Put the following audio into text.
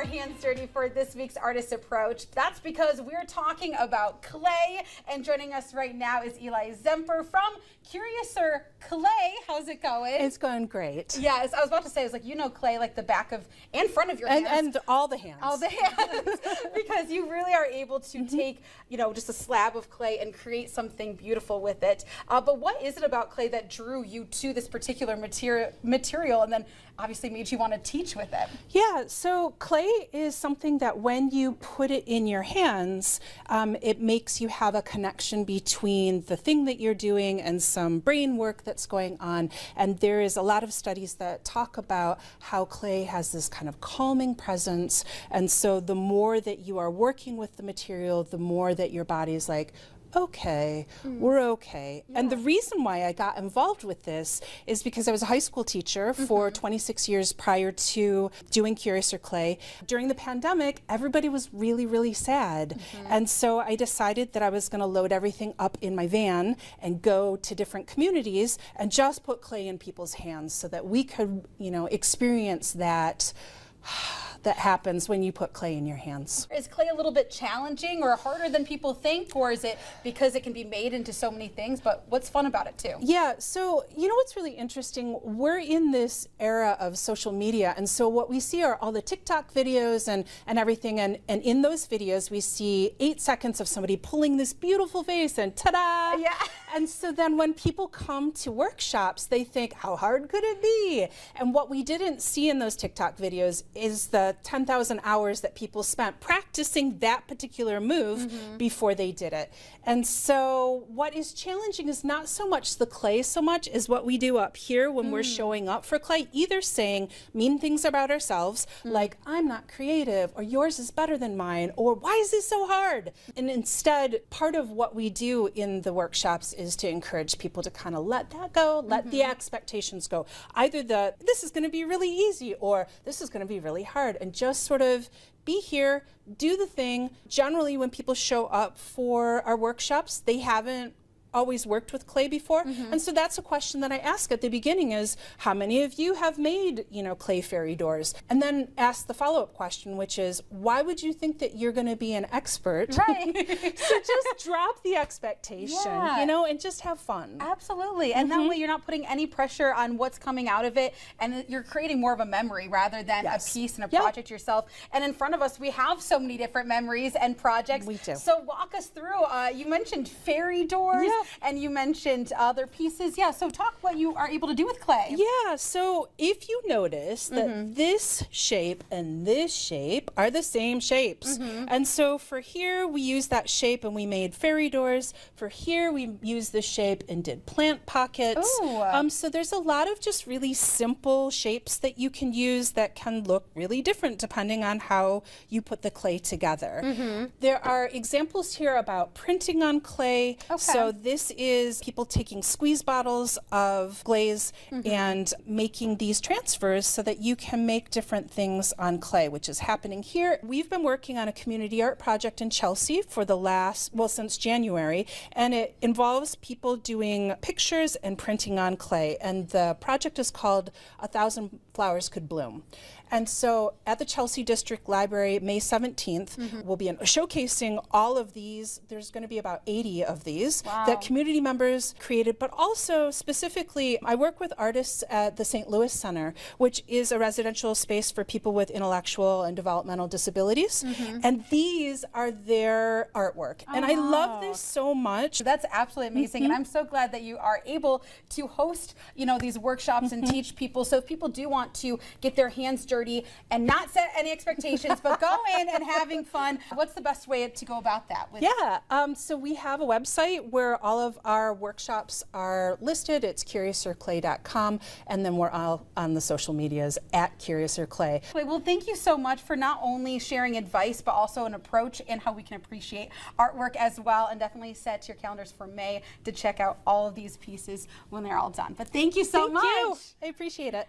our hands dirty for this week's Artist Approach. That's because we're talking about clay, and joining us right now is Eli Zemper from Curiouser Clay. How's it going? It's going great. Yes, I was about to say, clay like the back of and front of your hands. And all the hands. All the hands, because you really are able to take, just a slab of clay and create something beautiful with it. But what is it about clay that drew you to this particular material and then obviously made you want to teach with it? Yeah, so clay is something that when you put it in your hands, it makes you have a connection between the thing that you're doing and some brain work that's going on. And there is a lot of studies that talk about how clay has this kind of calming presence. And so the more that you are working with the material, the more that your body is like, okay, we're okay. Yeah. And the reason why I got involved with this is because I was a high school teacher for 26 years prior to doing Curiouser Clay. During the pandemic, everybody was really, really sad. And so I decided that I was going to load everything up in my van and go to different communities and just put clay in people's hands so that we could, experience that that happens when you put clay in your hands. Is clay a little bit challenging or harder than people think, or is it because it can be made into so many things? But what's fun about it too? Yeah, so what's really interesting, we're in this era of social media, and so what we see are all the TikTok videos and everything, and in those videos we see 8 seconds of somebody pulling this beautiful vase and ta-da! Yeah. And so then when people come to workshops, they think, how hard could it be? And what we didn't see in those TikTok videos is the 10,000 hours that people spent practicing that particular move before they did it. And so what is challenging is not so much the clay so much as what we do up here when we're showing up for clay, either saying mean things about ourselves, like, I'm not creative, or yours is better than mine, or why is this so hard? And instead, part of what we do in the workshops is to encourage people to kind of let that go, let the expectations go. Either this is going to be really easy, or this is going to be really hard, and just sort of be here, do the thing. Generally, when people show up for our workshops, they haven't always worked with clay before. And so that's a question that I ask at the beginning is, how many of you have made, clay fairy doors? And then ask the follow-up question, which is, why would you think that you're going to be an expert? Right. So just drop the expectation, and just have fun. Absolutely. And that way you're not putting any pressure on what's coming out of it, and you're creating more of a memory rather than a piece and a project yourself. And in front of us, we have so many different memories and projects. We do. So walk us through, you mentioned fairy doors. And you mentioned other pieces. Yeah, so talk what you are able to do with clay. Yeah, so if you notice that this shape and this shape are the same shapes. And so for here, we used that shape and we made fairy doors. For here, we used this shape and did plant pockets. So there's a lot of just really simple shapes that you can use that can look really different depending on how you put the clay together. There are examples here about printing on clay. So this is people taking squeeze bottles of glaze and making these transfers so that you can make different things on clay, which is happening here. We've been working on a community art project in Chelsea for since January, and it involves people doing pictures and printing on clay, and the project is called 1,000 Flowers Could Bloom. And so at the Chelsea District Library, May 17th, we'll be showcasing all of these. There's going to be about 80 of these that community members created, but also specifically, I work with artists at the St. Louis Center, which is a residential space for people with intellectual and developmental disabilities. And these are their artwork. And I love this so much. That's absolutely amazing. And I'm so glad that you are able to host, these workshops and teach people. So if people do want to get their hands dirty and not set any expectations, but go in and having fun, what's the best way to go about that? So we have a website where all of our workshops are listed. It's curiouserclay.com, and then we're all on the social medias at Curiouser Clay. Well, thank you so much for not only sharing advice, but also an approach and how we can appreciate artwork as well, and definitely set your calendars for May to check out all of these pieces when they're all done. But thank you so much. Thank you. I appreciate it.